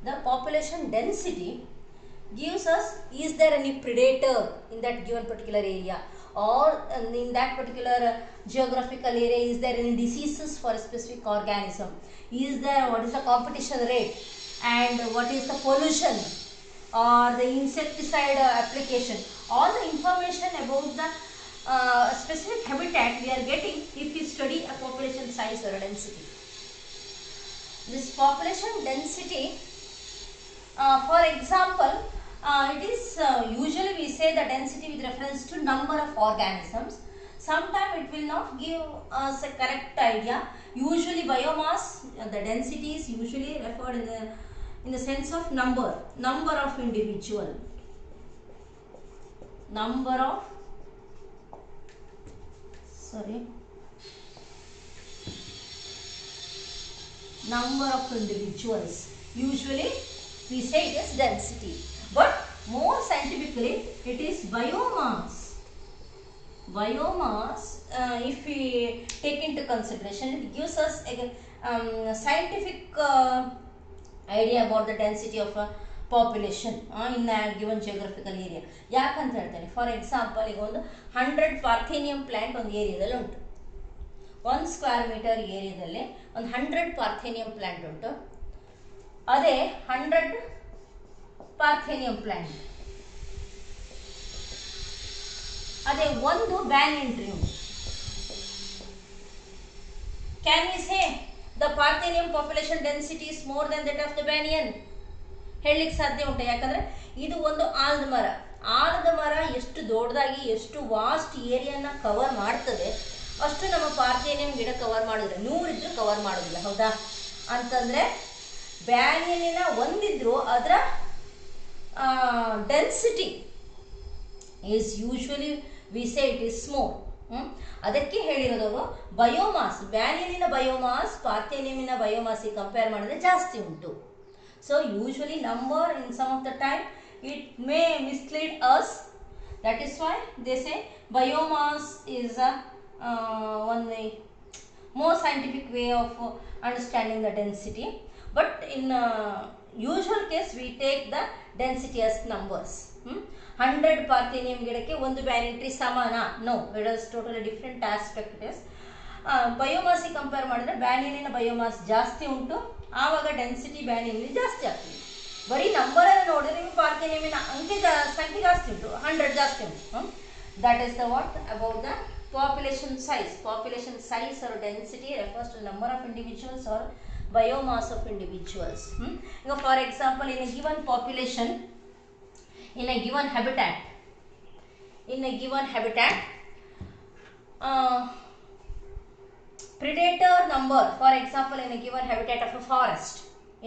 the population density gives us, is there any predator in that given particular area, or in that particular geographical area is there any diseases for a specific organism, is there, what is the competition rate, and what is the pollution or the insecticide application. All the information about the specific habitat we are getting if we study a population size or density. This population density, for example, it is usually we say the density with reference to number of organisms. Sometimes it will not give us a correct idea. Usually biomass, the density is usually referred in the sense of number of individual, number of individuals. Usually we say it is density, but more scientifically it is biomass. If we take into consideration, it gives us a scientific idea about the density of a population in a given geographical area. ಯಾಕಂತ ಹೇಳ್ತೇನೆ, for example ಈಗ ಒಂದು 100 parthenium plant ಒಂದು ಏರಿಯಾದಲ್ಲಿ ಉಂಟು. 1 square metre ಏರಿಯಾದಲ್ಲಿ ಒಂದು 100 parthenium plant ಉಂಟು. ಅದೇ 100 ಪಾರ್ಥೇನಿಯಂ ಪ್ಲಾಂಟ್, ಅದೇ ಒಂದು ಬ್ಯಾನಿಯನ್ ಟ್ರೀ ಉಂಟು. Can we say the parthenium population density is more than that of the banyan? ಹೇಳಲಿಕ್ಕೆ ಸಾಧ್ಯ ಉಂಟು. ಯಾಕಂದ್ರೆ ಇದು ಒಂದು ಆಲದ ಮರ. ಆಲದ ಮರ ಎಷ್ಟು ದೊಡ್ಡದಾಗಿ ಎಷ್ಟು ವಾಸ್ಟ್ ಏರಿಯಾನ ಕವರ್ ಮಾಡ್ತದೆ ಅಷ್ಟು ನಮ್ಮ ಪಾರ್ಥೇನಿಯಂ ಗಿಡ ಕವರ್ ಮಾಡಿದ್ರೆ 100 ಇದ್ರೂ ಕವರ್ ಮಾಡೋದಿಲ್ಲ, ಹೌದಾ? ಅಂತಂದ್ರೆ ಬ್ಯಾನಿಯನಿನ ಒಂದಿದ್ರು ಅದರ density is usually we say it is small. ಅದಕ್ಕೆ ಹೇಳಿರೋದವರು ಬಯೋಮಾಸ್, ಬ್ಯಾನಿಯನಿನ ಬಯೋಮಾಸ್ ಪಾರ್ಥೇನಿಯಮಿನ ಬಯೋಮಾಸಿಗೆ ಕಂಪೇರ್ ಮಾಡಿದ್ರೆ ಜಾಸ್ತಿ ಉಂಟು. So usually number in some of the time it may mislead us. That is why they say biomass is one way more scientific way of understanding the density. But in usual case we take the density as numbers. 100 parthenium ಗಿಡಕ್ಕೆ ಒಂದು banyan tree ಸಮಾನ? No, it is totally different aspect. It is ಬಯೋಮಾಸಿಗೆ compare ಮಾಡಿದ್ರೆ ಬ್ಯಾನಿಯನಿನ biomass ಜಾಸ್ತಿ ಉಂಟು, ಆವಾಗ density banyan ಜಾಸ್ತಿ ಆಗ್ತದೆ. ಬರೀ ನಂಬರನ್ನು ನೋಡಿದ್ರೆ ನಿಮಗೆ ಪಾರ್ಥೇನಿಯಮಿನ ಸಂಖ್ಯೆ ಜಾಸ್ತಿ ಉಂಟು, 100 ಜಾಸ್ತಿ ಉಂಟು. That is the what about the population size. Population size or density refers to number of individuals or biomass of individuals. ಈಗ for example in a given population, in a given habitat, predator number, for example in a given habitat of a forest,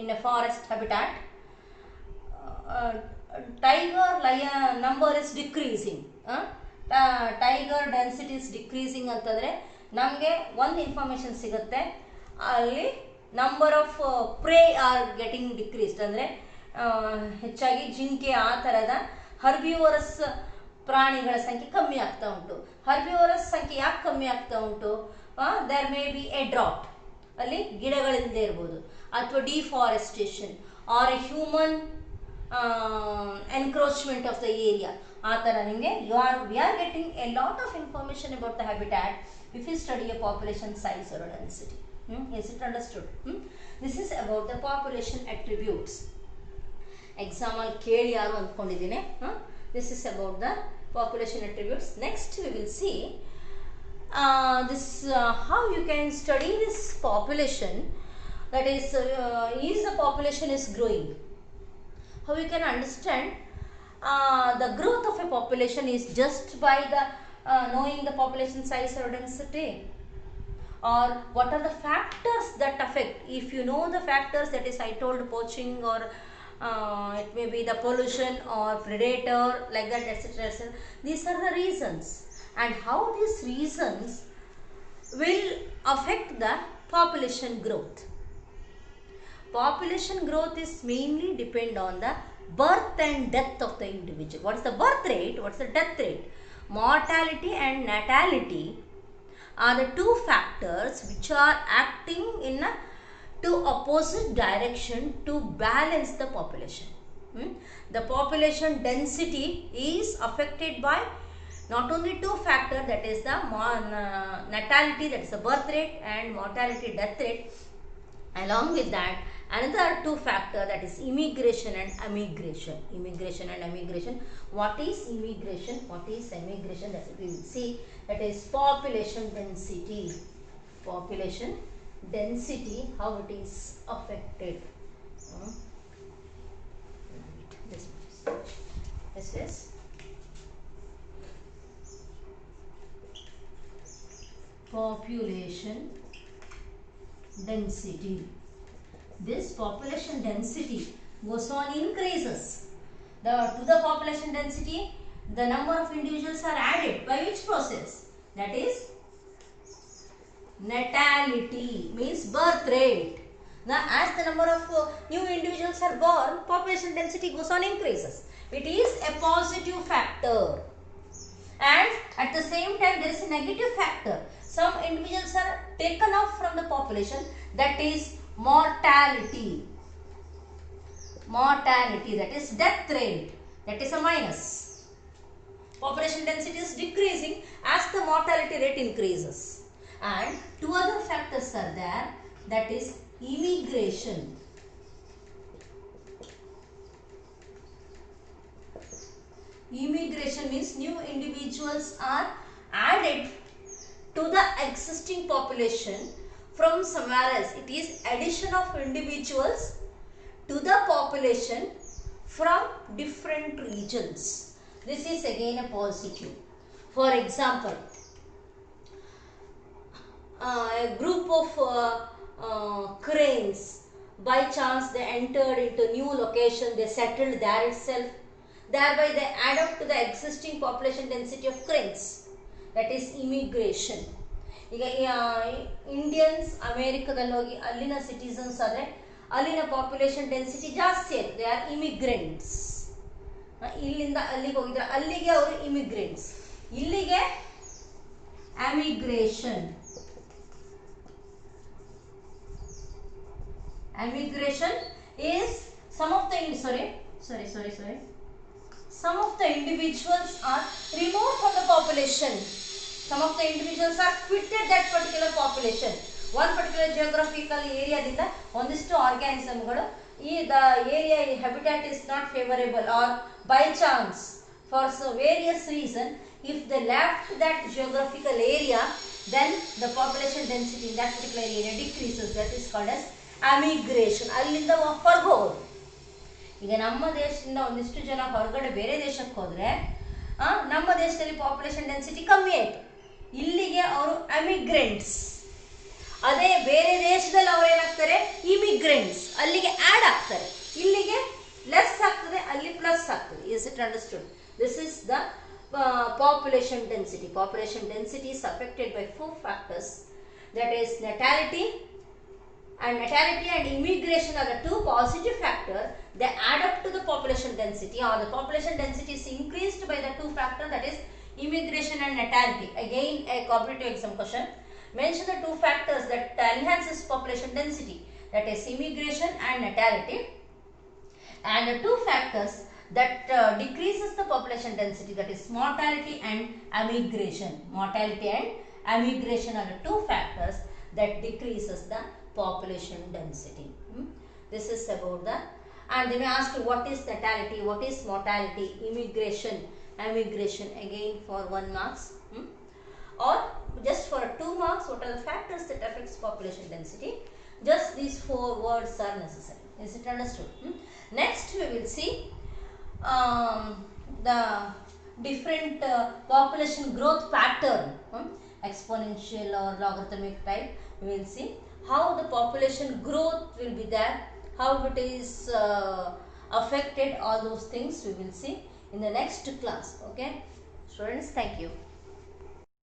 in a forest habitat, tiger lion number is decreasing, tiger density is decreasing ಅಂತಂದ್ರೆ ನಮಗೆ ಒಂದು information ಸಿಗುತ್ತೆ, ಅಲ್ಲಿ number of pray are getting decreased, ಅಂದರೆ ಹೆಚ್ಚಾಗಿ ಜಿಂಕೆ ಆ ಥರದ ಹರ್ಬಿವೋರಸ್ ಪ್ರಾಣಿಗಳ ಸಂಖ್ಯೆ ಕಮ್ಮಿ ಆಗ್ತಾ ಉಂಟು. ಹರ್ಬಿವೋರಸ್ ಸಂಖ್ಯೆ ಯಾಕೆ ಕಮ್ಮಿ ಆಗ್ತಾ ಉಂಟು? There may be a drought, ಅಲ್ಲಿ ಗಿಡಗಳಿಂದ ಇರ್ಬೋದು, ಅಥವಾ deforestation or a human encroachment of the area. ಆ ಥರ ನಿಮಗೆ we are getting a lot of information about the habitat if you study a population size or density. Is it understood? This is about the population attributes. Example ಕೇಳಿ ಯಾರು ಅಂದ್ಕೊಂಡಿದ್ದೀನಿ. This is about the population attributes. Next we will see this how you can study this population, that is the population is growing. How you can understand the growth of a population is just by the knowing the population size or density, or what are the factors that affect. If you know the factors, that is I told poaching, or it may be the pollution or predator, like that, etc., etc. These are the reasons, and how these reasons will affect the population growth. Population growth is mainly depend on the birth and death of the individual. What is the birth rate? What is the death rate? Mortality and natality are the two factors which are acting in to opposite direction to balance the population. The population density is affected by not only two factors, that is the natality, that is the birth rate, and mortality, death rate. Along with that, another two factor, that is immigration and emigration. Immigration and emigration. What is immigration? What is emigration? That we will see. That is population density. Population density, how it is affected. This is population density. This population density goes on increases. To the population density, the number of individuals are added by which process? That is natality, means birth rate. Now, as the number of new individuals are born, population density goes on increases. It is a positive factor. And at the same time, there is a negative factor. Some individuals are taken off from the population, that is mortality. Mortality, that is death rate, that is a minus. Population density is decreasing as the mortality rate increases. And two other factors are there, that is immigration. Immigration means new individuals are added to the existing population from somewhere else. It is addition of individuals to the population from different regions. This is again a positive. For example, a group of cranes, by chance they entered into new location, they settled there itself. Thereby they add up to the existing population density of cranes. That is immigration. ಈಗ Indians ಅಮೇರಿಕದಲ್ಲಿ ಹೋಗಿ ಅಲ್ಲಿನ citizens ಆದರೆ ಅಲ್ಲಿನ population density ಜಾಸ್ತಿ ಆಯಿತು, they are immigrants. ಇಲ್ಲಿಂದ ಅಲ್ಲಿಗೆ ಹೋಗಿದ್ರೆ ಅಲ್ಲಿಗೆ ಅವರು ಇಮಿಗ್ರೆಂಟ್ಸ್, ಇಲ್ಲಿಗೆ emigration. Emigration is some of the individuals are removed from the population. Some of the individuals are quitted that particular population. One particular geographical area dinda ondistu organism galu the area habitat is not favorable, or by chance for various reason if they left that geographical area, then the population density in that particular area decreases. That is called as emigration. ಅಲ್ಲಿಂದ ಹೊರಗೋಗೋದು. ಈಗ ನಮ್ಮ ದೇಶದಿಂದ ಒಂದಿಷ್ಟು ಜನ ಹೊರಗಡೆ ಬೇರೆ ದೇಶಕ್ಕೆ ಹೋದರೆ ನಮ್ಮ ದೇಶದಲ್ಲಿ ಪಾಪ್ಯುಲೇಷನ್ ಡೆನ್ಸಿಟಿ ಕಮ್ಮಿ ಆಯಿತು, ಇಲ್ಲಿಗೆ ಅವರು ಎಮಿಗ್ರೆಂಟ್ಸ್. ಅದೇ ಬೇರೆ ದೇಶದಲ್ಲಿ ಅವರು ಏನಾಗ್ತಾರೆ, ಇಮಿಗ್ರೆಂಟ್ಸ್, ಅಲ್ಲಿಗೆ ಆ್ಯಡ್ ಆಗ್ತಾರೆ, ಇಲ್ಲಿಗೆ ಲೆಸ್ ಆಗ್ತದೆ, ಅಲ್ಲಿ ಪ್ಲಸ್ ಆಗ್ತದೆ. Is it understood? This is the population density. Population density is affected by four factors, that is natality and immigration are the two positive factors. They add up to the population density, or the population density is increased by the two factors, that is immigration and natality. Again a competitive exam question, mention the two factors that enhances population density, that is immigration and natality, and the two factors that decreases the population density, that is mortality and emigration. Mortality and emigration are the two factors that decreases the population density. This is about the, and they may ask you what is natality, what is mortality, immigration, emigration, again for 1 marks, or just for 2 marks, what are the factors that affects population density. Just these 4 words are necessary. Is it understood? Next we will see the different population growth pattern, exponential or logarithmic type. We will see how the population growth will be there, how it is affected, all those things we will see in the next class. Okay students, thank you.